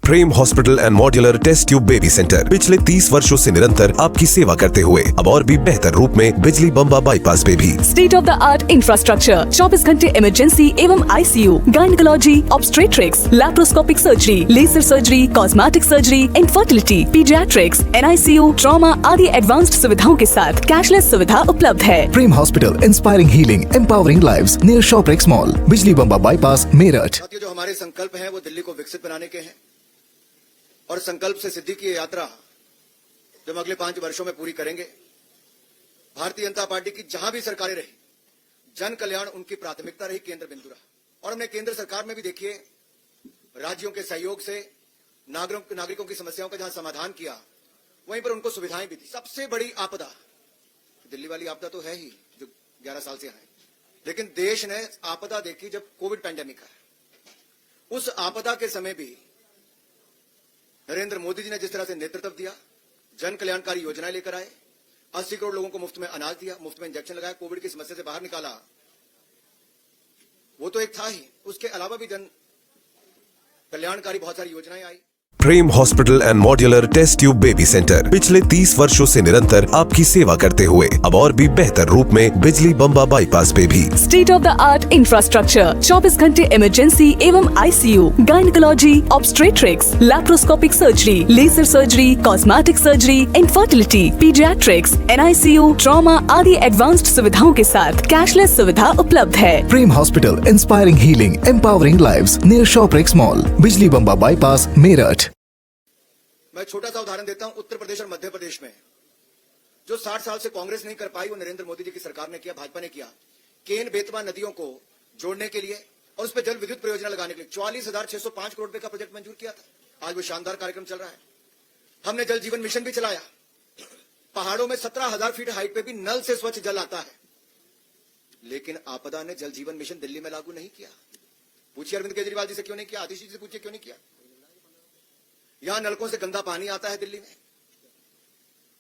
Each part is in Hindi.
Prem hospital and modular test tube baby centre पिछले 30 वर्षों से निरंतर आपकी सेवा करते हुए अब और भी बेहतर रूप में बिजली बम्बा बाईपास पे भी state of the art infrastructure, 24 घंटे इमरजेंसी एवं ICU, gynaecology, obstetrics, laparoscopic surgery, laser surgery, cosmetic surgery, infertility, paediatrics, NICU, trauma आदि एडवांस्ड सुविधाओं के साथ कैशलेस सुविधा उपलब्ध है। Prem hospital, inspiring healing, empowering lives, near Shoprix mall, Bijli Bamba bypass, Meerut. जो हमारे संकल्प हैं वो दिल्ली को विकसित बनाने के हैं और संकल्प से सिद्धि की यात्रा जो हम अगले 5 वर्षों में पूरी करेंगे। भारतीय जनता पार्टी की जहां भी सरकारें रही, जन कल्याण उनकी प्राथमिकता रही, केंद्र बिंदु रहा। और हमने केंद्र सरकार में भी देखिए राज्यों के सहयोग से नागरिकों की समस्याओं का जहां समाधान किया, वहीं पर उनको सुविधाएं भी दी। सबसे बड़ी आपदा दिल्ली वाली आपदा तो है ही जो 11 साल से है, लेकिन देश ने आपदा देखी जब कोविड पैंडेमिक आया। उस आपदा के समय भी नरेंद्र मोदी जी ने जिस तरह से नेतृत्व दिया, जन कल्याणकारी योजनाएं लेकर आए, 80 करोड़ लोगों को मुफ्त में अनाज दिया, मुफ्त में इंजेक्शन लगाया, कोविड की समस्या से बाहर निकाला, वो तो एक था ही। उसके अलावा भी जन कल्याणकारी बहुत सारी योजनाएं आई। Prem hospital and modular test tube baby centre पिछले 30 वर्षों से निरंतर आपकी सेवा करते हुए अब और भी बेहतर रूप में बिजली बम्बा बाईपास पे भी state of the art infrastructure, 24 घंटे इमरजेंसी एवं ICU, gynaecology, obstetrics, laparoscopic surgery, laser surgery, cosmetic surgery, infertility, paediatrics, NICU, trauma आदि एडवांस्ड सुविधाओं के साथ कैशलेस सुविधा उपलब्ध है। Prem hospital, inspiring healing, empowering lives, near Shoprix mall, Bijli Bamba bypass, Meerut. मैं छोटा सा उदाहरण देता हूं। उत्तर प्रदेश और मध्य प्रदेश में जो 60 साल से कांग्रेस नहीं कर पाई, वो नरेंद्र मोदी जी की सरकार ने किया, भाजपा ने किया। केन बेतवा नदियों को जोड़ने के लिए और उस पर जल विद्युत परियोजना लगाने के लिए 44,605 करोड़ रुपए का प्रोजेक्ट मंजूर किया था। आज वो शानदार कार्यक्रम चल रहा है। हमने जल जीवन मिशन भी चलाया। पहाड़ों में 17,000 फीट हाइट पे भी नल से स्वच्छ जल आता है, लेकिन आपदा ने जल जीवन मिशन दिल्ली में लागू नहीं किया। पूछिए अरविंद केजरीवाल जी से क्यों नहीं किया, आतिशी जी से पूछिए क्यों नहीं किया। यहां नलकों से गंदा पानी आता है दिल्ली में।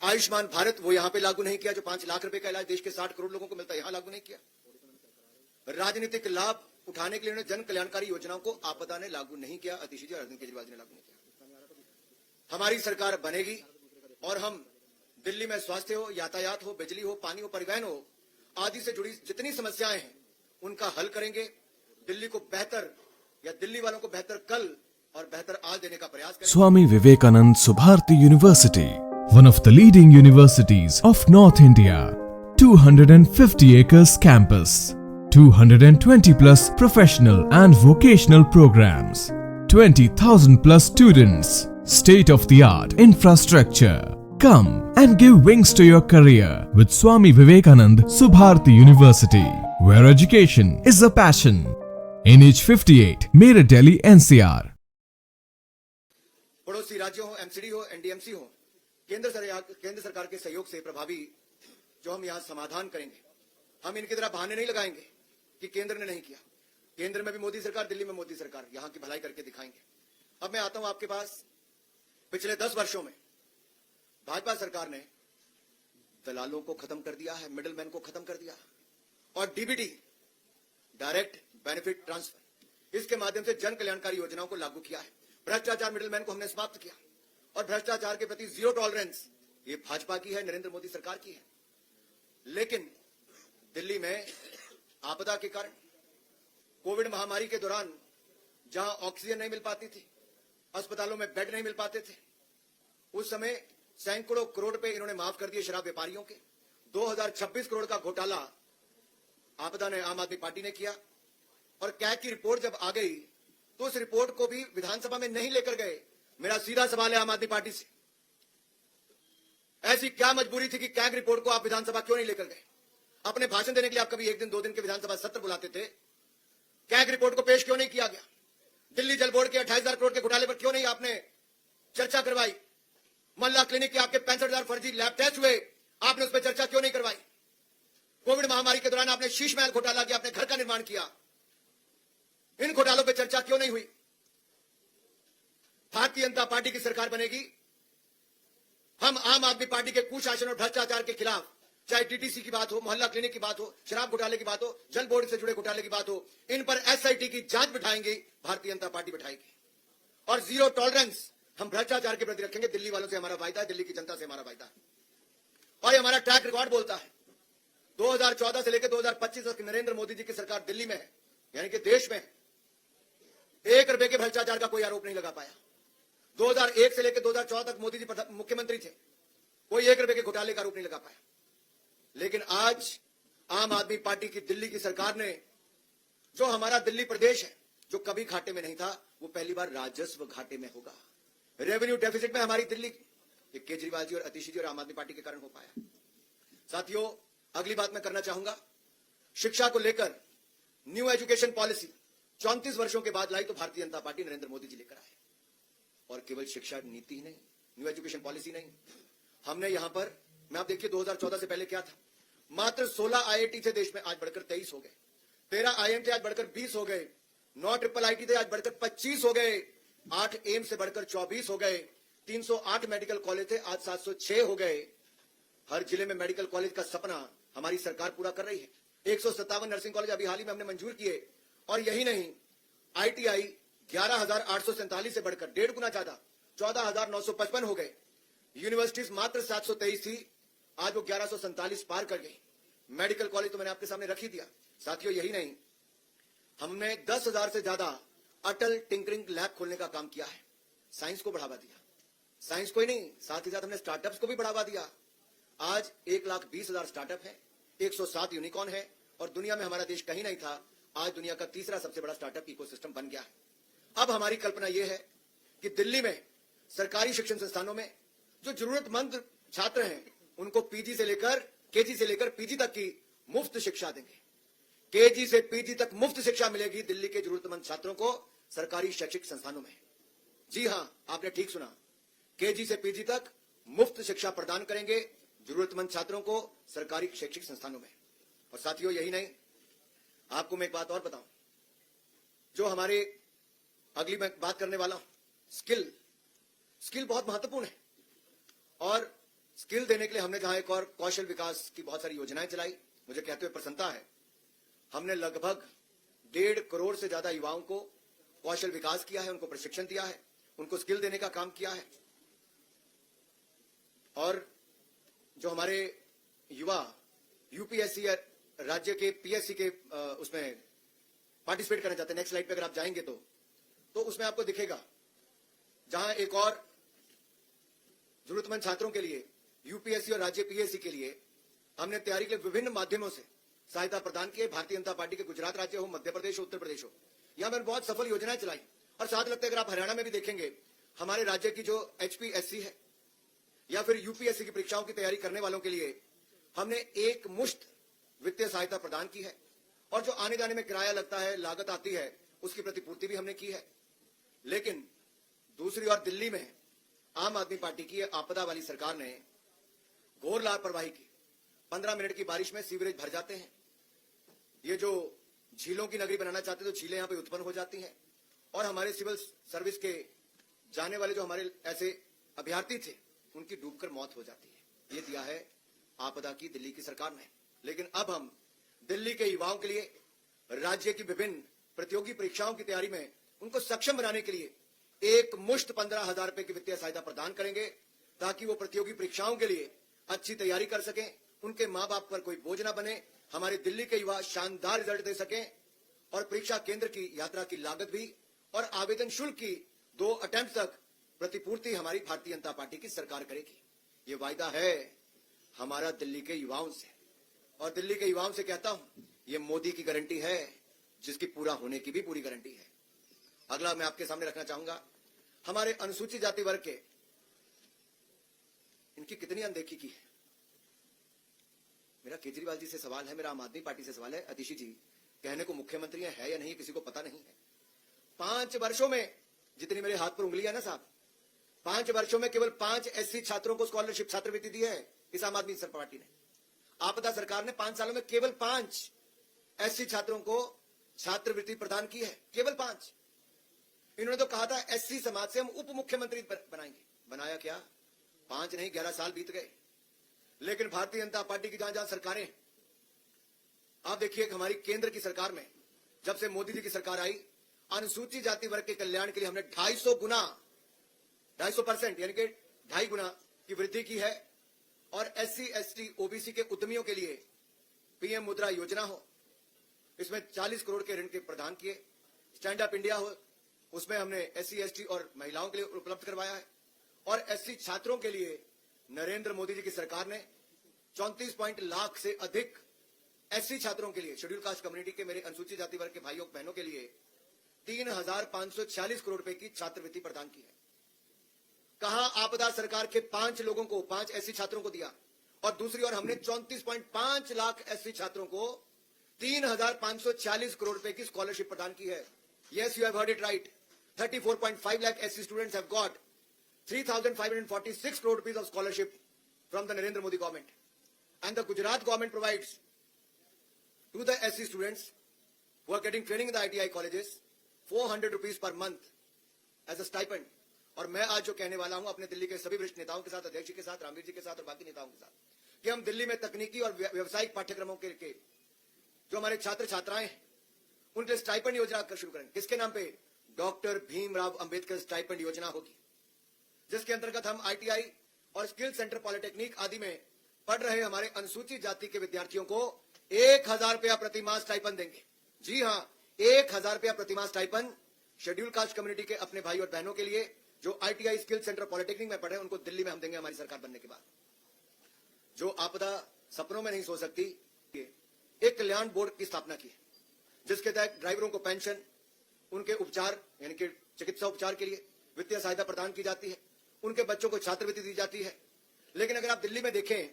आयुष्मान भारत वो यहां पे लागू नहीं किया, जो 5 लाख रुपए का इलाज देश के 60 करोड़ लोगों को मिलता है, यहां लागू नहीं किया। राजनीतिक लाभ उठाने के लिए जन कल्याणकारी योजनाओं को आपदा ने लागू नहीं किया, आतिशी जी और अरविंद केजरीवाल जी ने लागू नहीं किया। हमारी सरकार बनेगी और हम दिल्ली में स्वास्थ्य हो, यातायात हो, बिजली हो, पानी हो, परिवहन हो आदि से जुड़ी जितनी समस्याएं हैं उनका हल करेंगे। दिल्ली को बेहतर या दिल्ली वालों को बेहतर कल और बेहतर आज देने का प्रयास करेंगे। Swami Vivekanand Subharti University, one of the leading universities of North India. 250 acres campus, 220 plus professional and vocational programs, 20,000 plus students, state of the art infrastructure. Come and give wings to your career with Swami Vivekanand Subharti University, where education is a passion. NH 58, Meerut, Delhi, NCR. पड़ोसी राज्यों हो, एमसीडी हो, एनडीएमसी हो, केंद्र सरकार के सहयोग से प्रभावी जो हम यहां समाधान करेंगे। हम इनकी तरह बहाने नहीं लगाएंगे कि केंद्र ने नहीं किया। केंद्र में भी मोदी सरकार, दिल्ली में मोदी सरकार, यहां की भलाई करके दिखाएंगे। अब मैं आता हूं आपके पास। पिछले 10 वर्षों में भाजपा सरकार ने दलालों को खत्म कर दिया है, मिडलमैन को खत्म कर दिया, और डीबीटी, डायरेक्ट बेनिफिट ट्रांसफर, इसके माध्यम से जन कल्याणकारी योजनाओं को लागू किया है। भ्रष्टाचार मिडलमैन को हमने समाप्त किया और भ्रष्टाचार के प्रति जीरो टॉलरेंस ये भाजपा की है, नरेंद्र मोदी सरकार की है। लेकिन दिल्ली में आपदा के कारण, कोविड महामारी के दौरान जहां ऑक्सीजन नहीं मिल पाती थी, अस्पतालों में बेड नहीं मिल पाते थे, उस समय सैकड़ों करोड़ रुपए इन्होंने माफ कर दिए शराब व्यापारियों के। 2026 करोड़ का घोटाला आपदा ने, आम आदमी पार्टी ने किया। और कैग की रिपोर्ट जब आ गई तो उस रिपोर्ट को भी विधानसभा में नहीं लेकर गए। मेरा सीधा सवाल है आम आदमी पार्टी से, ऐसी क्या मजबूरी थी कि कैग रिपोर्ट को आप विधानसभा क्यों नहीं लेकर गए? अपने भाषण देने के लिए आप कभी 1 दिन 2 दिन के विधानसभा सत्र बुलाते थे, कैग रिपोर्ट को पेश क्यों नहीं किया गया? दिल्ली जल बोर्ड के 28,000 करोड़ के घोटाले पर क्यों नहीं आपने चर्चा करवाई? मल्ला क्लिनिक के आपके 65,000 फर्जी लैब टेस्ट हुए, आपने उस पर चर्चा क्यों नहीं करवाई? कोविड महामारी के दौरान आपने शीश महल घोटाला किया, आपने घर का निर्माण किया, इन घोटालों पर चर्चा क्यों नहीं हुई? भारतीय जनता पार्टी की सरकार बनेगी, हम आम आदमी पार्टी के कुशासन और भ्रष्टाचार के खिलाफ, चाहे टीटीसी की बात हो, मोहल्ला क्लिनिक की बात हो, शराब घोटाले की बात हो, जल बोर्ड से जुड़े घोटाले की बात हो, इन पर एसआईटी की जांच बिठाएंगे, भारतीय जनता पार्टी बिठाएगी। और जीरो टॉलरेंस हम भ्रष्टाचार के प्रति रखेंगे। दिल्ली वालों से हमारा वायदा है, दिल्ली की जनता से हमारा वायदा है, और ये हमारा ट्रैक रिकॉर्ड बोलता है। 2014 से लेकर 2025 तक नरेंद्र मोदी जी की सरकार दिल्ली में है, यानी कि देश में 1 रुपए के भ्रष्टाचार का कोई आरोप नहीं लगा पाया। 2001 से लेकर 2014 तक मोदी जी मुख्यमंत्री थे, कोई 1 रुपए के घोटाले का आरोप नहीं लगा पाया। लेकिन आज आम आदमी पार्टी की दिल्ली की सरकार ने, जो हमारा दिल्ली प्रदेश है जो कभी घाटे में नहीं था, वो पहली बार राजस्व घाटे में होगा। रेवेन्यू डेफिसिट में हमारी दिल्ली, ये केजरीवाल जी और अतिशी जी और आम आदमी पार्टी के कारण हो पाया। साथियों, अगली बात मैं करना चाहूंगा, शिक्षा को लेकर न्यू एजुकेशन पॉलिसी 34 वर्षों के बाद लाई तो भारतीय जनता पार्टी नरेंद्र मोदी जी लेकर आए। और केवल शिक्षा नीति ही नहीं, न्यू एजुकेशन पॉलिसी नहीं, हमने यहां पर, मैं आप देखिए 2014 से पहले क्या था, मात्र 16 आईआईटी थे देश में, आज बढ़कर 23 हो गए। 13 आईएम थे, आज बढ़कर 20 हो गए। 9 ट्रिपल आईटी थे, आज बढ़कर 25 हो गए। 8 एम्स से बढ़कर 24 हो गए। 308 मेडिकल कॉलेज थे, आज 706 हो गए। हर जिले में मेडिकल कॉलेज का सपना हमारी सरकार पूरा कर रही है। 157 नर्सिंग कॉलेज अभी हाल ही में हमने मंजूर किए। और यही नहीं, आईटीआई 11,847 से बढ़कर 1.5 गुना ज्यादा 14,955 हो गए। यूनिवर्सिटीज मात्र 723 थी, आज वो 1147 पार कर गई। मेडिकल कॉलेज तो मैंने आपके सामने रख ही दिया। साथियों, यही नहीं, हमने 10,000 से ज्यादा अटल टिंकरिंग लैब खोलने का काम किया है। साइंस को बढ़ावा दिया, साइंस को ही नहीं, साथ ही साथ हमने स्टार्टअप्स को भी बढ़ावा दिया। आज 1,20,000 स्टार्टअप है, 107 यूनिकॉर्न है, और दुनिया में हमारा देश कहीं नहीं था, आज दुनिया का तीसरा सबसे बड़ा स्टार्टअप इकोसिस्टम बन गया है। अब हमारी कल्पना यह है कि दिल्ली में सरकारी शिक्षण संस्थानों में जो जरूरतमंद छात्र हैं, उनको केजी से लेकर पीजी तक की मुफ्त शिक्षा देंगे। केजी से पीजी तक मुफ्त शिक्षा मिलेगी दिल्ली के जरूरतमंद छात्रों को सरकारी शैक्षिक संस्थानों में। जी हां, आपने ठीक सुना, केजी से पीजी तक मुफ्त शिक्षा प्रदान करेंगे जरूरतमंद छात्रों को सरकारी शैक्षिक संस्थानों में। और साथियों, यही नहीं, आपको मैं एक बात और बताऊं, जो हमारे अगली मैं बात करने वाला हूं, स्किल बहुत महत्वपूर्ण है। और स्किल देने के लिए हमने जहां एक और कौशल विकास की बहुत सारी योजनाएं चलाई, मुझे कहते हुए प्रसन्नता है, हमने लगभग 1.5 करोड़ से ज्यादा युवाओं को कौशल विकास किया है, उनको प्रशिक्षण दिया है, उनको स्किल देने का काम किया है। और जो हमारे युवा यूपीएससी या राज्य के पीएससी के उसमें पार्टिसिपेट करना चाहते हैं, नेक्स्ट स्लाइड पे अगर आप जाएंगे तो उसमें आपको दिखेगा, जहां एक और जरूरतमंद छात्रों के लिए यूपीएससी और राज्य पीएससी के लिए हमने तैयारी के लिए विभिन्न माध्यमों से सहायता प्रदान की है। भारतीय जनता पार्टी के गुजरात राज्य हो, मध्य प्रदेश हो, उत्तर प्रदेश हो, यहां मैंने बहुत सफल योजनाएं चलाई। और साथ लगता है अगर आप हरियाणा में भी देखेंगे, हमारे राज्य की जो एचपीएससी है या फिर यूपीएससी की परीक्षाओं की तैयारी करने वालों के लिए हमने एक मुश्त वित्तीय सहायता प्रदान की है। और जो आने जाने में किराया लगता है, लागत आती है, उसकी प्रतिपूर्ति भी हमने की है। लेकिन दूसरी ओर दिल्ली में आम आदमी पार्टी की आपदा वाली सरकार ने घोर लापरवाही की। 15 मिनट की बारिश में सीवरेज भर जाते हैं। ये जो झीलों की नगरी बनाना चाहते, तो झीलें यहां पे उत्पन्न हो जाती हैं, और हमारे सिविल सर्विस के जाने वाले जो हमारे ऐसे अभ्यर्थी थे, उनकी डूबकर मौत हो जाती है। ये दिया है आपदा की दिल्ली की सरकार ने। लेकिन अब हम दिल्ली के युवाओं के लिए राज्य की विभिन्न प्रतियोगी परीक्षाओं की तैयारी में उनको सक्षम बनाने के लिए एक मुश्त 15,000 रुपए की वित्तीय सहायता प्रदान करेंगे, ताकि वो प्रतियोगी परीक्षाओं के लिए अच्छी तैयारी कर सकें, उनके मां बाप पर कोई बोझ ना बने, हमारे दिल्ली के युवा शानदार रिजल्ट दे सकें। और परीक्षा केंद्र की यात्रा की लागत भी और आवेदन शुल्क की 2 अटेम्प्ट तक प्रतिपूर्ति हमारी भारतीय जनता पार्टी की सरकार करेगी। ये वायदा है हमारा दिल्ली के युवाओं से, और दिल्ली के युवाओं से कहता हूं, ये मोदी की गारंटी है, जिसकी पूरा होने की भी पूरी गारंटी है। अगला मैं आपके सामने रखना चाहूंगा, हमारे अनुसूचित जाति वर्ग के, इनकी कितनी अनदेखी की है। मेरा केजरीवाल जी से सवाल है, मेरा आम आदमी पार्टी से सवाल है, अतिशी जी कहने को मुख्यमंत्री है या नहीं, किसी को पता नहीं है। 5 वर्षों में, जितनी मेरे हाथ पर उंगलियां ना साहब, 5 वर्षों में केवल 5 एससी छात्रों को स्कॉलरशिप छात्रवृत्ति दी है इस आम आदमी पार्टी ने। आपदा सरकार ने 5 सालों में केवल 5 एससी छात्रों को छात्रवृत्ति प्रदान की है, केवल 5। इन्होंने तो कहा था एससी समाज से हम उप मुख्यमंत्री बनाएंगे, बनाया क्या? 5 नहीं 11 साल बीत गए। लेकिन भारतीय जनता पार्टी की जहां जहां सरकारें, आप देखिए हमारी केंद्र की सरकार में जब से मोदी जी की सरकार आई, अनुसूचित जाति वर्ग के कल्याण के लिए हमने 250% यानी कि 2.5 गुना की वृद्धि की है। और SC, ST, OBC के उद्यमियों के लिए PM मुद्रा योजना हो, इसमें 40 करोड़ के ऋण के प्रदान किए। स्टैंड अप इंडिया हो, उसमें हमने SC, ST और महिलाओं के लिए उपलब्ध करवाया है। और SC छात्रों के लिए नरेंद्र मोदी जी की सरकार ने 34 लाख से अधिक SC छात्रों के लिए, शेड्यूल कास्ट कम्युनिटी के मेरे अनुसूचित जाति वर्ग के भाइयों बहनों के लिए 3,546 करोड़ रुपए की छात्रवृत्ति प्रदान की है। कहा आपदा सरकार के 5 लोगों को, 5 SC छात्रों को दिया, और दूसरी ओर हमने 34.5 लाख SC छात्रों को 3,540 करोड़ रुपए की स्कॉलरशिप प्रदान की है। Yes, you have heard it right. 34.5 lakh SC students have got 3,546 crore rupees of scholarship from the Narendra Modi government. And the Gujarat government provides to the SC students who are getting training in the ITI colleges 400 rupees per month as a stipend. और मैं आज जो कहने वाला हूं अपने दिल्ली के सभी वरिष्ठ नेताओं के साथ, अध्यक्ष के साथ, रामवीर जी के साथ और बाकी नेताओं के साथ, कि हम दिल्ली में तकनीकी और व्यवसायिक पाठ्यक्रमों के जो हमारे छात्र छात्राएं हैं उनके लिए स्टाइपेंड योजना शुरू करेंगे। किसके नाम पे? डॉक्टर भीमराव अंबेडकर स्टाइपेंड योजना होगी, जिसके अंतर्गत हम ITI और स्किल सेंटर पॉलिटेक्निक आदि में पढ़ रहे हमारे अनुसूचित जाति के विद्यार्थियों को 1,000 रुपया प्रतिमाह स्टाइपेंड देंगे। जी हां, 1,000 रुपया प्रतिमाह स्टाइपेंड शेड्यूल कास्ट कम्युनिटी के अपने भाई और बहनों के लिए जो ITI स्किल सेंटर पॉलिटेक्निक में पढ़े, उनको दिल्ली में हम देंगे हमारी सरकार बनने के बाद। जो आपदा सपनों में नहीं सो सकती, एक कल्याण बोर्ड की स्थापना की, जिसके तहत ड्राइवरों को पेंशन, उनके उपचार यानी कि चिकित्सा उपचार के लिए वित्तीय सहायता प्रदान की जाती है, उनके बच्चों को छात्रवृत्ति दी जाती है। लेकिन अगर आप दिल्ली में देखें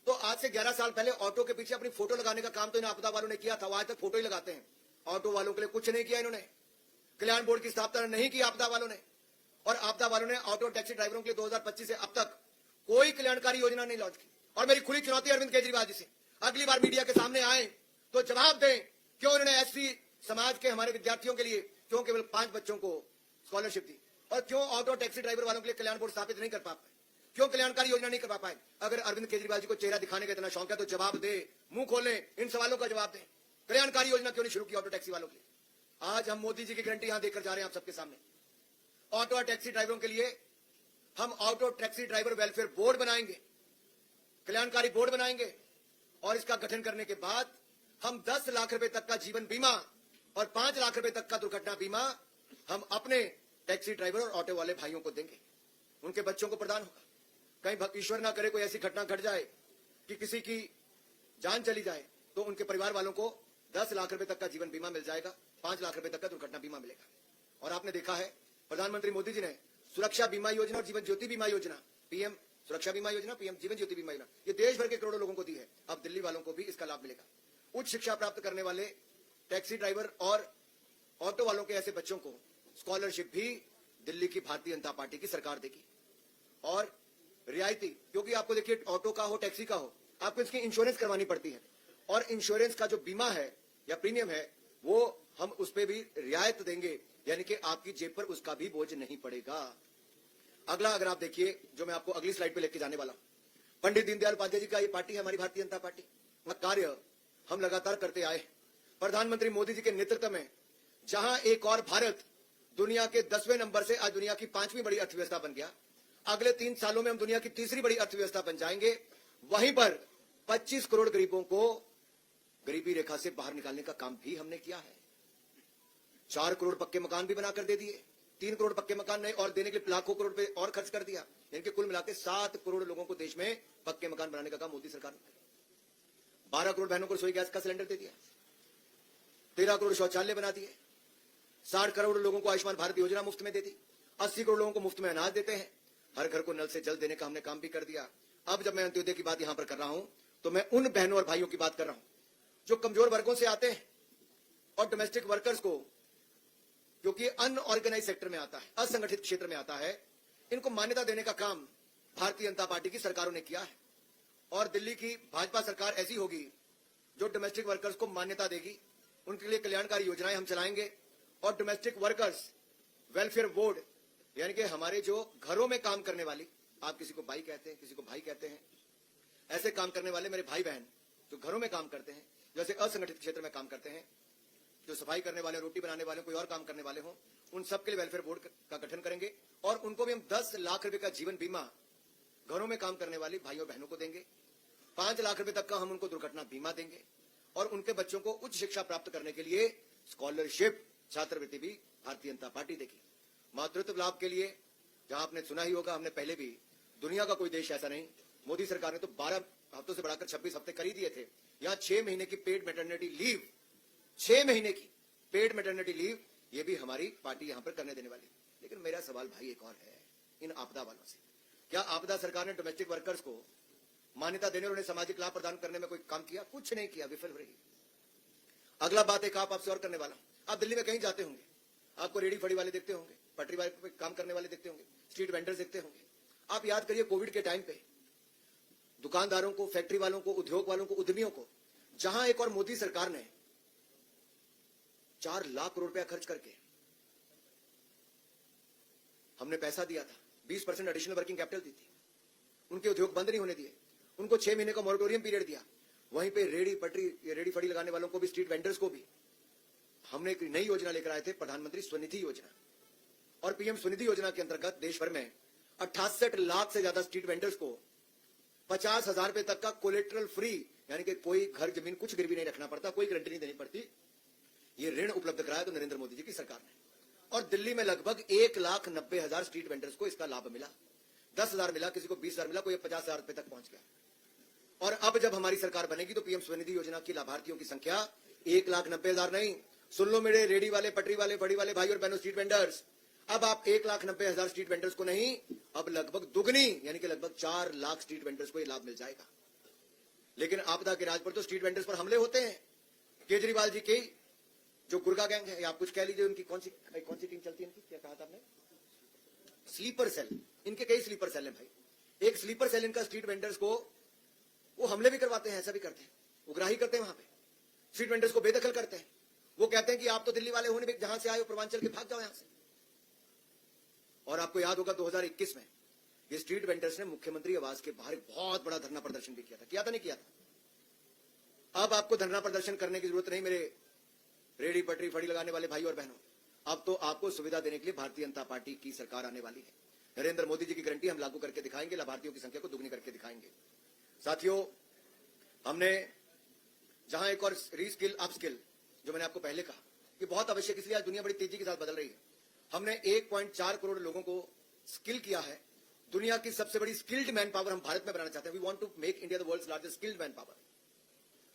तो आज से 11 साल पहले ऑटो के पीछे अपनी फोटो लगाने का काम तो इन आपदा वालों ने किया था, वो आज तक फोटो ही लगाते हैं। ऑटो वालों के लिए कुछ नहीं किया इन्होंने, कल्याण बोर्ड की स्थापना नहीं की आपदा वालों ने। और आपदा वालों ने ऑटो टैक्सी ड्राइवरों के लिए 2025 से अब तक कोई कल्याणकारी योजना नहीं लॉन्च की। और मेरी खुली चुनौती अरविंद केजरीवाल जी से, अगली बार मीडिया के सामने आए तो जवाब दें, क्यों उन्होंने SC समाज के हमारे विद्यार्थियों के लिए क्यों केवल 5 बच्चों को स्कॉलरशिप दी, और क्यों ऑटो टैक्सी ड्राइवर वालों के लिए कल्याण बोर्ड स्थापित नहीं कर पा पाए, क्यों कल्याणकारी योजना नहीं करवा पाए। अगर अरविंद केजरीवाल जी को चेहरा दिखाने का इतना शौक है तो जवाब दे, मुंह खोलें, इन सवालों का जवाब दें। कल्याणकारी योजना क्यों नहीं शुरू की ऑटो टैक्सी वालों के लिए? आज हम मोदी जी की गारंटी यहां देकर जा रहे हैं आप सबके सामने। ऑटो और टैक्सी ड्राइवरों के लिए हम auto taxi driver welfare board बनाएंगे, कल्याणकारी बोर्ड बनाएंगे, और इसका गठन करने के बाद हम 10 लाख रुपए तक का जीवन बीमा और 5 लाख रुपए तक का दुर्घटना बीमा हम अपने टैक्सी ड्राइवर और ऑटो वाले भाइयों को देंगे, उनके बच्चों को प्रदान होगा। कहीं ईश्वर ना करे कोई ऐसी घटना घट जाए कि किसी की जान चली जाए, तो उनके परिवार वालों को 10 लाख रुपए तक का जीवन बीमा मिल जाएगा, 5 लाख रुपए तक का दुर्घटना बीमा मिलेगा। और आपने देखा है प्रधानमंत्री मोदी जी ने सुरक्षा बीमा योजना और जीवन ज्योति बीमा योजना, PM सुरक्षा बीमा योजना, PM जीवन ज्योति बीमा योजना, ये देश भर के करोड़ों लोगों को दी है। अब दिल्ली वालों को भी इसका लाभ मिलेगा। उच्च शिक्षा प्राप्त करने वाले टैक्सी ड्राइवर और ऑटो वालों के ऐसे बच्चों को स्कॉलरशिप भी दिल्ली की भारतीय जनता पार्टी की सरकार देगी। और रियायती, क्योंकि आपको देखिए ऑटो का हो टैक्सी का हो, आपको इसकी इंश्योरेंस करवानी पड़ती है, और इंश्योरेंस का जो बीमा है या प्रीमियम है वो हम उस पर भी रियायत देंगे, यानी कि आपकी जेब पर उसका भी बोझ नहीं पड़ेगा। अगला अगर आप देखिए, जो मैं आपको अगली स्लाइड पे लेके जाने वाला हूं, पंडित दीनदयाल उपाध्याय जी का ये पार्टी है हमारी भारतीय जनता पार्टी, कार्य हम लगातार करते आए। प्रधानमंत्री मोदी जी के नेतृत्व में जहां एक और भारत दुनिया के 10वें नंबर से आज दुनिया की 5वीं बड़ी अर्थव्यवस्था बन गया, अगले 3 सालों में हम दुनिया की 3री बड़ी अर्थव्यवस्था बन जाएंगे। वहीं पर 25 करोड़ गरीबों को गरीबी रेखा से बाहर निकालने का काम भी हमने किया है। 4 करोड़ पक्के मकान भी बनाकर दे दिए, 3 करोड़ पक्के मकान नए और देने के लिए लाखों करोड़ रुपए और खर्च कर दिया, इनके कुल मिलाकर 7 करोड़ लोगों को देश में पक्के मकान बनाने का काम मोदी सरकार ने किया। 12 करोड़ बहनों को रसोई गैस का सिलेंडर दे दिया, 13 करोड़ शौचालय बना दिए, 60 करोड़ लोगों को आयुष्मान भारत योजना मुफ्त में दे दी, 80 करोड़ लोगों को मुफ्त में अनाज देते हैं, हर घर को नल से जल देने का हमने काम भी कर दिया। अब जब मैं अंत्योदय की बात यहां पर कर रहा हूं तो मैं उन बहनों और भाइयों की बात कर रहा हूं जो कमजोर वर्गों से आते हैं और डोमेस्टिक वर्कर्स को, क्योंकि अनऑर्गेनाइज सेक्टर में आता है, असंगठित क्षेत्र में आता है, इनको मान्यता देने का काम भारतीय जनता पार्टी की सरकारों ने किया है। और दिल्ली की भाजपा सरकार ऐसी होगी जो डोमेस्टिक वर्कर्स को मान्यता देगी, उनके लिए कल्याणकारी योजनाएं हम चलाएंगे। और डोमेस्टिक वर्कर्स वेलफेयर बोर्ड, यानी कि हमारे जो घरों में काम करने वाली, आप किसी को भाई कहते हैं, किसी को भाई कहते हैं, ऐसे काम करने वाले मेरे भाई बहन जो घरों में काम करते हैं, जैसे असंगठित क्षेत्र में काम करते हैं, जो सफाई करने वाले, रोटी बनाने वाले, कोई और काम करने वाले हों, उन सबके लिए वेलफेयर बोर्ड का गठन करेंगे और उनको भी हम 10 लाख रुपए का जीवन बीमा घरों में काम करने वाली भाइयों बहनों को देंगे। 5 लाख रुपए तक का हम उनको दुर्घटना बीमा देंगे और उनके बच्चों को उच्च शिक्षा प्राप्त करने के लिए स्कॉलरशिप, छात्रवृत्ति भी भारतीय जनता पार्टी देगी। मातृत्व लाभ के लिए, जहां आपने सुना ही होगा, हमने पहले भी, दुनिया का कोई देश ऐसा नहीं, मोदी सरकार ने तो 12 हफ्तों से बढ़ाकर 26 हफ्ते कर ही दिए थे। यहां 6 महीने की पेड मैटरनिटी लीव, 6 महीने की पेड मैटरनिटी लीव, ये भी हमारी पार्टी यहां पर करने देने वाली। लेकिन मेरा सवाल भाई एक और है इन आपदा वालों से, क्या आपदा सरकार ने डोमेस्टिक वर्कर्स को मान्यता देने और उन्हें सामाजिक लाभ प्रदान करने में कोई काम किया? कुछ नहीं किया, विफल रही। अगला बात एक आपसे और करने वाला हूं। आप दिल्ली में कहीं जाते होंगे, आपको रेडी फड़ी वाले देखते होंगे, पटरी वाले पे काम करने वाले देखते होंगे, स्ट्रीट वेंडर्स देखते होंगे। आप याद करिए कोविड के टाइम पे दुकानदारों को, फैक्ट्री वालों को, उद्योग वालों को, उद्यमियों को, जहां एक और मोदी सरकार ने 4 लाख करोड़ रुपया खर्च करके हमने पैसा दिया था, 20% एडिशनल वर्किंग कैपिटल दी थी, उनके उद्योग बंद नहीं होने दिए, उनको 6 महीने का मॉरिटोरियम पीरियड दिया। वहीं पे रेडी पटरी, रेडी फड़ी लगाने वालों को भी, स्ट्रीट वेंडर्स को भी हमने एक नई योजना लेकर आए थे, प्रधानमंत्री स्वनिधि योजना। और पीएम स्वनिधि योजना के अंतर्गत देश भर में 68 लाख से ज्यादा स्ट्रीट वेंडर्स को 50,000 रुपए तक का कोलेटरल फ्री, यानी कि कोई घर जमीन कुछ गिरवी नहीं रखना पड़ता, कोई गारंटी नहीं देनी पड़ती, ये ऋण उपलब्ध कराया तो नरेंद्र मोदी जी की सरकार ने। और दिल्ली में लगभग 1,90,000 स्ट्रीट वेंडर्स को इसका लाभ मिला। 10,000 मिला, किसी को 20,000 मिला, कोई 50,000 रुपए तक पहुंच गया। और अब जब हमारी सरकार बनेगी तो पीएम स्वनिधि योजना की लाभार्थियों की संख्या 1,90,000 नहीं, सुन लो मेरे रेडी वाले, पटरी वाले, बड़ी वाले भाई और बहनों, स्ट्रीट वेंडर्स, अब आप 1,90,000 स्ट्रीट वेंडर्स को नहीं, अब लगभग दुगनी, यानी कि लगभग 4 लाख स्ट्रीट वेंडर्स को यह लाभ मिल जाएगा। लेकिन आपदा के राज पर तो स्ट्रीट वेंडर्स पर हमले होते हैं। केजरीवाल जी की जो गुर्गा गैंग है, आप कुछ कह लीजिए, उनकी कौन सी टीम चलती है, इनकी क्या कहा था आपने? Sleeper cell. इनके कई स्लीपर सेल हैं भाई। एक स्लीपर सेल इनका स्ट्रीट वेंडर्स को वो हमले भी करवाते हैं, ऐसा भी करते हैं, उग्राही करते हैं, वहां पे स्ट्रीट वेंडर्स को बेदखल करते हैं। वो कहते हैं कि आप तो दिल्ली वाले होने, जहां से आए हो पूर्वांचल के, भाग जाओ यहां से। और आपको याद होगा 2021 में ये स्ट्रीट वेंडर्स ने मुख्यमंत्री आवास के बाहर एक बहुत बड़ा धरना प्रदर्शन भी किया था नहीं किया था? अब आपको धरना प्रदर्शन करने की जरूरत नहीं मेरे रेडी पटरी फड़ी लगाने वाले भाई और बहनों। अब तो आपको सुविधा देने के लिए भारतीय जनता पार्टी की सरकार आने वाली है। नरेंद्र मोदी जी की गारंटी हम लागू करके दिखाएंगे, लाभार्थियों की संख्या को दुगनी करके दिखाएंगे। साथियों, हमने जहां एक और रीस्किल अपस्किल, जो मैंने आपको पहले कहा, ये बहुत आवश्यक, इसलिए आज दुनिया बड़ी तेजी के साथ बदल रही है। हमने 1.4 करोड़ लोगों को स्किल किया है। दुनिया की सबसे बड़ी स्किल्ड मैन पावर हम भारत में बनाना चाहते हैं। We want to make India the world's largest skilled man power,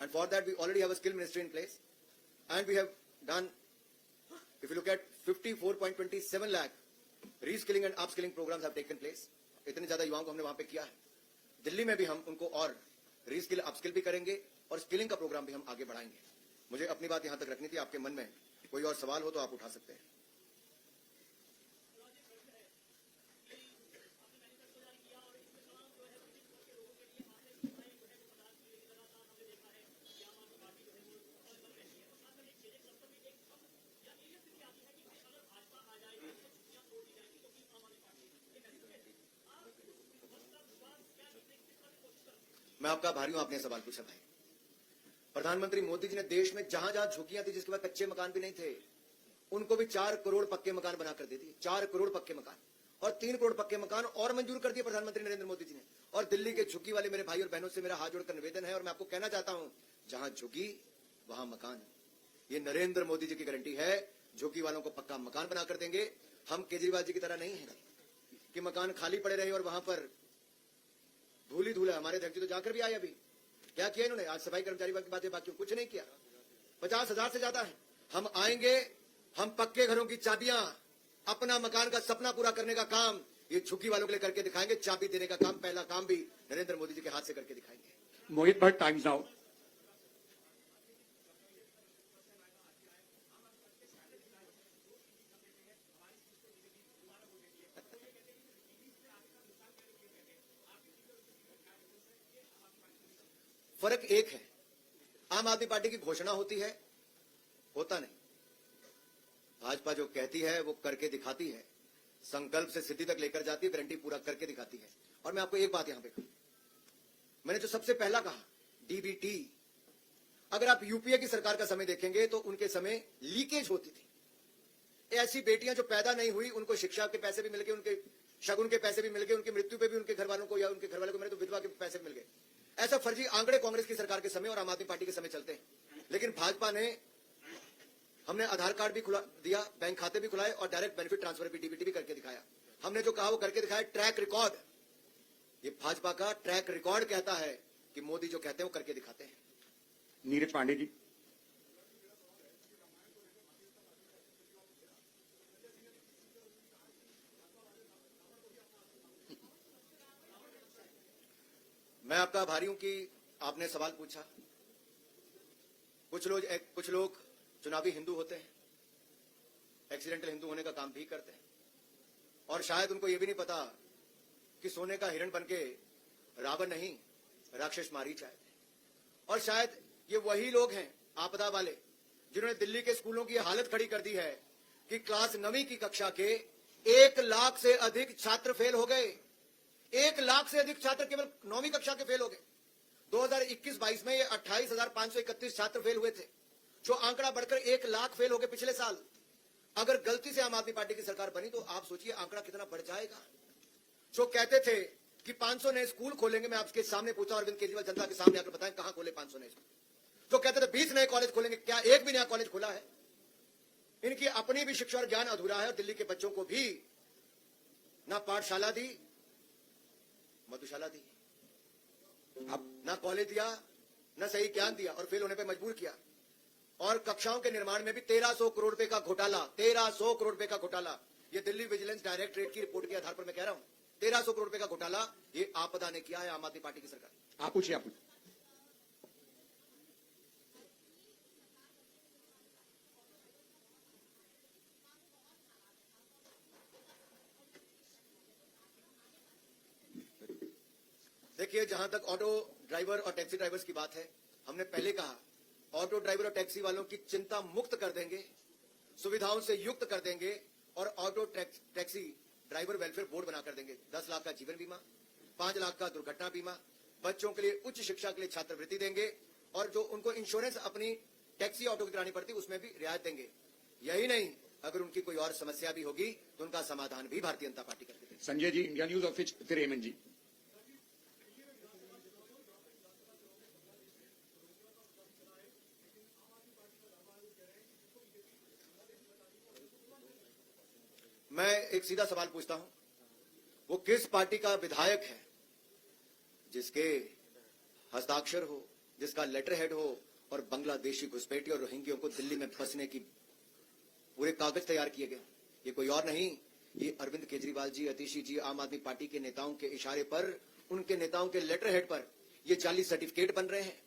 and for that we already have a skill ministry in place, and we have done, if you look at 54.27 lakh reskilling and upskilling programmes have taken place. इतने ज्यादा युवाओं को हमने वहां पे किया है। दिल्ली में भी हम उनको और रीस्किल अपस्किल भी करेंगे और स्किलिंग का प्रोग्राम भी हम आगे बढ़ाएंगे। मुझे अपनी बात यहां तक रखनी थी। आपके मन में कोई और सवाल हो तो आप उठा सकते हैं। मैं आपका आभारी हूं, आपने सवाल पूछा भाई। प्रधानमंत्री मोदी जी ने देश में जहां जहां झुग्गियां थी, जिसके बाद कच्चे मकान भी नहीं थे, उनको भी 4 करोड़ पक्के मकान बनाकर दे दिए। 4 करोड़ पक्के मकान और 3 करोड़ पक्के मकान और मंजूर कर दिए प्रधानमंत्री नरेंद्र मोदी जी ने। और दिल्ली के झुग्गी वाले मेरे भाई और बहनों से मेरा हाथ जोड़कर निवेदन है, और मैं आपको कहना चाहता हूं, जहां झुग्गी वहां मकान। ये नरेंद्र मोदी जी की गारंटी है। झुग्गी वालों को पक्का मकान बनाकर देंगे। हम केजरीवाल जी की तरह नहीं है कि मकान खाली पड़े रहे और वहां पर धूल ही धूल है। हमारे अध्यक्ष तो जाकर भी आए। अभी क्या किया इन्होंने? आज सफाई कर्मचारी की बातें, बाकी कुछ नहीं किया। 50,000 से ज्यादा है। हम आएंगे, हम पक्के घरों की चाबियां, अपना मकान का सपना पूरा करने का काम ये झुग्गी वालों के लिए करके दिखाएंगे। चाबी देने का काम, पहला काम भी नरेंद्र मोदी जी के हाथ से करके दिखाएंगे। मोहित भट्ट, टाइम्स नाउ। फर्क एक है, आम आदमी पार्टी की घोषणा होती है, होता नहीं। भाजपा जो कहती है वो करके दिखाती है, संकल्प से सिद्धि तक लेकर जाती है, गारंटी पूरा करके दिखाती है। और मैं आपको एक बात यहां पे कहूं, मैंने जो सबसे पहला कहा, डीबीटी, अगर आप यूपीए की सरकार का समय देखेंगे तो उनके समय लीकेज होती थी। ऐसी बेटियां जो पैदा नहीं हुई उनको शिक्षा के पैसे भी मिल गए, उनके शगुन के पैसे भी मिल गए, उनकी मृत्यु पे भी उनके घर वालों को या उनके घर वाले को मिले तो विधवा के पैसे भी मिल गए। ऐसा फर्जी आंकड़े कांग्रेस की सरकार के समय और आम आदमी पार्टी के समय चलते हैं। लेकिन भाजपा ने, हमने आधार कार्ड भी खुला दिया, बैंक खाते भी खुलाए और डायरेक्ट बेनिफिट ट्रांसफर भी डीबीटी भी करके दिखाया। हमने जो कहा वो करके दिखाया। ट्रैक रिकॉर्ड, ये भाजपा का ट्रैक रिकॉर्ड कहता है कि मोदी जो कहते हैं वो करके दिखाते हैं। नीरज पांडे जी। मैं आपका आभारी हूं कि आपने सवाल पूछा। कुछ लोग चुनावी हिंदू होते हैं, एक्सीडेंटल हिंदू होने का काम भी करते हैं और शायद उनको यह भी नहीं पता कि सोने का हिरण बनके रावण नहीं राक्षस मारीच आए थे। और शायद ये वही लोग हैं आपदा वाले जिन्होंने दिल्ली के स्कूलों की हालत खड़ी कर दी है कि क्लास 9वीं की कक्षा के 1 लाख से अधिक छात्र फेल हो गए। 1 लाख से अधिक छात्र केवल 9वीं कक्षा के फेल हो गए। 2021-22 में ये 28,531 छात्र फेल हुए थे, जो आंकड़ा बढ़कर 1 लाख फेल हो गए पिछले साल। अगर गलती से आम आदमी पार्टी की सरकार बनी तो आप सोचिए आंकड़ा कितना बढ़ जाएगा। जो कहते थे कि 500 नए स्कूल खोलेंगे, मैं आपके सामने पूछा अरविंद केजरीवाल जनता के सामने आकर बताएं कहां खोले 500 नए स्कूल। जो कहते थे 20 नए कॉलेज खोलेंगे, क्या एक भी नया कॉलेज खुला है? इनकी अपनी भी शिक्षा और ज्ञान अधूरा है और दिल्ली के बच्चों को भी ना पाठशाला दी, मधुशाला दी, ना कॉलेज दिया, ना सही ज्ञान दिया और फेल होने पे मजबूर किया। और कक्षाओं के निर्माण में भी 1300 करोड़ रुपए का घोटाला, 1300 करोड़ रुपए का घोटाला। ये दिल्ली विजिलेंस डायरेक्टरेट की रिपोर्ट के आधार पर मैं कह रहा हूं, 1300 करोड़ रुपए का घोटाला ये आपदा ने किया है, आम आदमी पार्टी की सरकार। आप पूछिए। देखिए, जहां तक ऑटो ड्राइवर और टैक्सी ड्राइवर्स की बात है, हमने पहले कहा ऑटो ड्राइवर और टैक्सी वालों की चिंता मुक्त कर देंगे, सुविधाओं से युक्त कर देंगे और auto taxi driver welfare board बनाकर देंगे। 10 लाख का जीवन बीमा, 5 लाख का दुर्घटना बीमा, बच्चों के लिए उच्च शिक्षा के लिए छात्रवृत्ति देंगे और जो उनको इंश्योरेंस अपनी टैक्सी ऑटो की करानी पड़ती उसमें भी रियायत देंगे। यही नहीं, अगर उनकी कोई और समस्या भी होगी तो उनका समाधान भी भारतीय जनता पार्टी करती है। Sanjay ji, India news office, फिर हेमंत जी। मैं एक सीधा सवाल पूछता हूं, वो किस पार्टी का विधायक है जिसके हस्ताक्षर हो, जिसका लेटर हेड हो और बांग्लादेशी घुसपैठी और रोहिंग्यों को दिल्ली में फंसने की पूरे कागज तैयार किए गए? ये कोई और नहीं, ये अरविंद केजरीवाल जी, अतिशी जी, आम आदमी पार्टी के नेताओं के इशारे पर, उनके नेताओं के लेटर हेड पर ये जाली सर्टिफिकेट बन रहे हैं।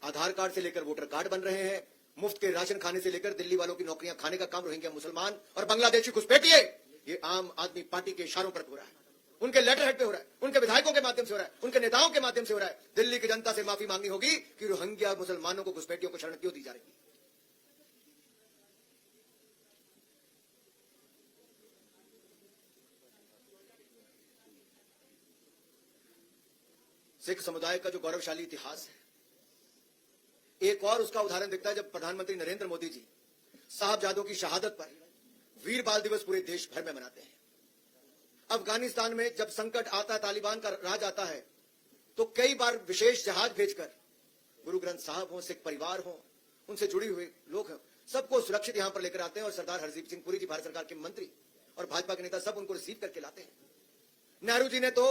आधार कार्ड से लेकर वोटर कार्ड बन रहे हैं, मुफ्त के राशन खाने से लेकर दिल्ली वालों की नौकरियां खाने का काम रोहिंग्या मुसलमान और बांग्लादेशी घुसपैठिए, ये आम आदमी पार्टी के इशारों पर हो रहा है, उनके लेटर हेड पे हो रहा है, उनके विधायकों के माध्यम से हो रहा है, उनके नेताओं के माध्यम से हो रहा है। दिल्ली की जनता से माफी मांगनी होगी कि रोहिंग्या मुसलमानों को, घुसपैठियों को शरण क्यों दी जा रही है। सिख समुदाय का जो गौरवशाली इतिहास है, एक और उसका उदाहरण दिखता है जब प्रधानमंत्री नरेंद्र मोदी जी साहबजादों की शहादत पर वीर बाल दिवस पूरे देश भर में मनाते हैं। अफगानिस्तान में जब संकट आता है, तालिबान का राज आता है, तो कई बार विशेष जहाज भेजकर गुरु ग्रंथ साहब हो, सिख परिवार हो, उनसे जुड़े हुए लोग हैं, सबको सुरक्षित यहां पर लेकर आते हैं और सरदार हरदीप सिंह पुरी जी, भारत सरकार के मंत्री और भाजपा के नेता, सब उनको रिसीव करके लाते हैं। नेहरू जी ने तो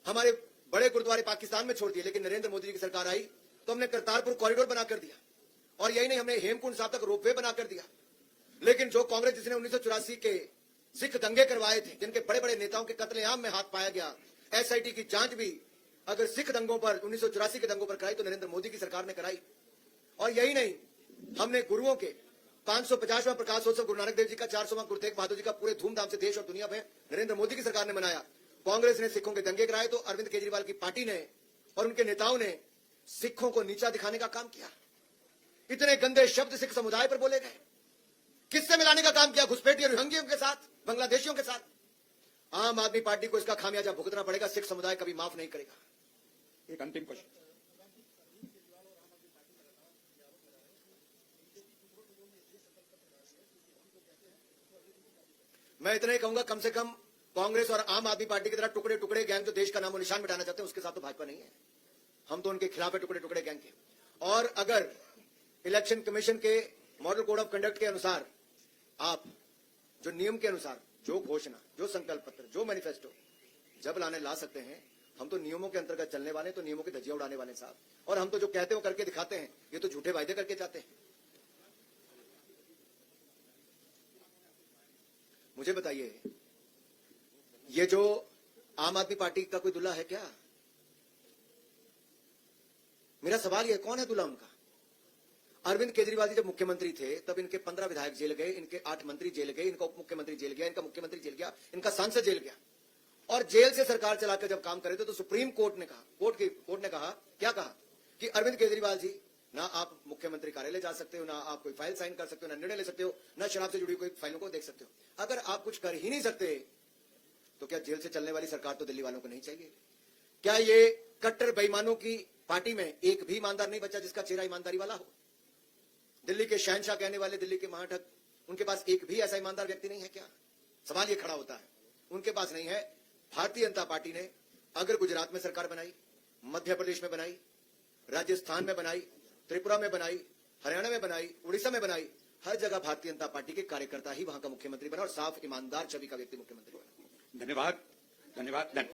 हमारे बड़े गुरुद्वारे पाकिस्तान में छोड़ दिए, लेकिन नरेंद्र मोदी जी की सरकार आई तो हमने करतारपुर कॉरिडोर बनाकर दिया और यही नहीं, हमने हेमकुंड साहब तक रोपवे बनाकर दिया। लेकिन जो कांग्रेस जिसने 1984 के सिख दंगे करवाए थे, जिनके बड़े बड़े नेताओं के कत्लेआम में हाथ पाया गया, एसआईटी की जांच भी अगर सिख दंगों पर, 1984 के दंगों पर कराई तो नरेंद्र मोदी की सरकार ने कराई। और यही नहीं, हमने गुरुओं के 550वां प्रकाशोत्सव, गुरु नानक देव जी का 400वां, गुरु तेग बहादुर जी का पूरे धूमधाम से देश और दुनिया में नरेंद्र मोदी की सरकार ने मनाया। कांग्रेस ने सिखों के दंगे कराए तो अरविंद केजरीवाल की पार्टी ने और उनके नेताओं ने सिखों को नीचा दिखाने का काम किया। इतने गंदे शब्द सिख समुदाय पर बोले गए, किससे मिलाने का काम किया? घुसपैठी और रोहिंग्यों के साथ, बांग्लादेशियों के साथ। आम आदमी पार्टी को इसका खामियाजा भुगतना पड़ेगा, सिख समुदाय कभी माफ नहीं करेगा। एक अंतिम क्वेश्चन। मैं इतना ही कहूंगा, कम से कम कांग्रेस और आम आदमी पार्टी की तरह टुकड़े टुकड़े गैंग जो देश का नामो निशान मिटाना चाहते हैं, उसके साथ तो भाजपा नहीं है। हम तो उनके खिलाफ है, टुकड़े टुकड़े गैंग के। और अगर इलेक्शन कमीशन के मॉडल कोड ऑफ कंडक्ट के अनुसार आप जो नियम के अनुसार जो घोषणा, जो संकल्प पत्र, जो मैनिफेस्टो जब लाने ला सकते हैं, हम तो नियमों के अंतर्गत चलने वाले, तो नियमों की धज्जियां उड़ाने वाले साहब। और हम तो जो कहते हैं वो करके दिखाते हैं, ये तो झूठे वायदे करके जाते हैं। मुझे बताइए, ये जो आम आदमी पार्टी का कोई दुल्हा है क्या? मेरा सवाल यह, कौन है दूल्हा उनका? अरविंद केजरीवाल जी जब मुख्यमंत्री थे तब इनके 15 विधायक जेल गए, इनके 8 मंत्री जेल गए, इनका उप मुख्यमंत्री जेल गया, इनका मुख्यमंत्री जेल गया, इनका सांसद जेल गया। और जेल से सरकार चलाकर जब काम करे थे तो सुप्रीम कोर्ट ने कहा, कोर्ट ने कहा, क्या कहा कि अरविंद केजरीवाल जी, ना आप मुख्यमंत्री कार्यालय जा सकते हो, ना आप कोई फाइल साइन कर सकते हो, ना निर्णय ले सकते हो, ना शराब से जुड़ी कोई फाइलों को देख सकते हो। अगर आप कुछ कर ही नहीं सकते तो क्या जेल से चलने वाली सरकार तो दिल्ली वालों को नहीं चाहिए? क्या ये कट्टर बेईमानों की पार्टी में एक भी ईमानदार नहीं बचा जिसका चेहरा ईमानदारी वाला हो? दिल्ली के शहंशाह कहने वाले दिल्ली के महाठग, उनके पास एक भी ऐसा ईमानदार व्यक्ति नहीं है क्या? सवाल ये खड़ा होता है। उनके पास नहीं है। भारतीय जनता पार्टी ने अगर गुजरात में सरकार बनाई, मध्य प्रदेश में बनाई, राजस्थान में बनाई, त्रिपुरा में बनाई, हरियाणा में बनाई, उड़ीसा में बनाई, हर जगह भारतीय जनता पार्टी के कार्यकर्ता ही वहां का मुख्यमंत्री बना और साफ ईमानदार छवि का व्यक्ति मुख्यमंत्री बना। धन्यवाद।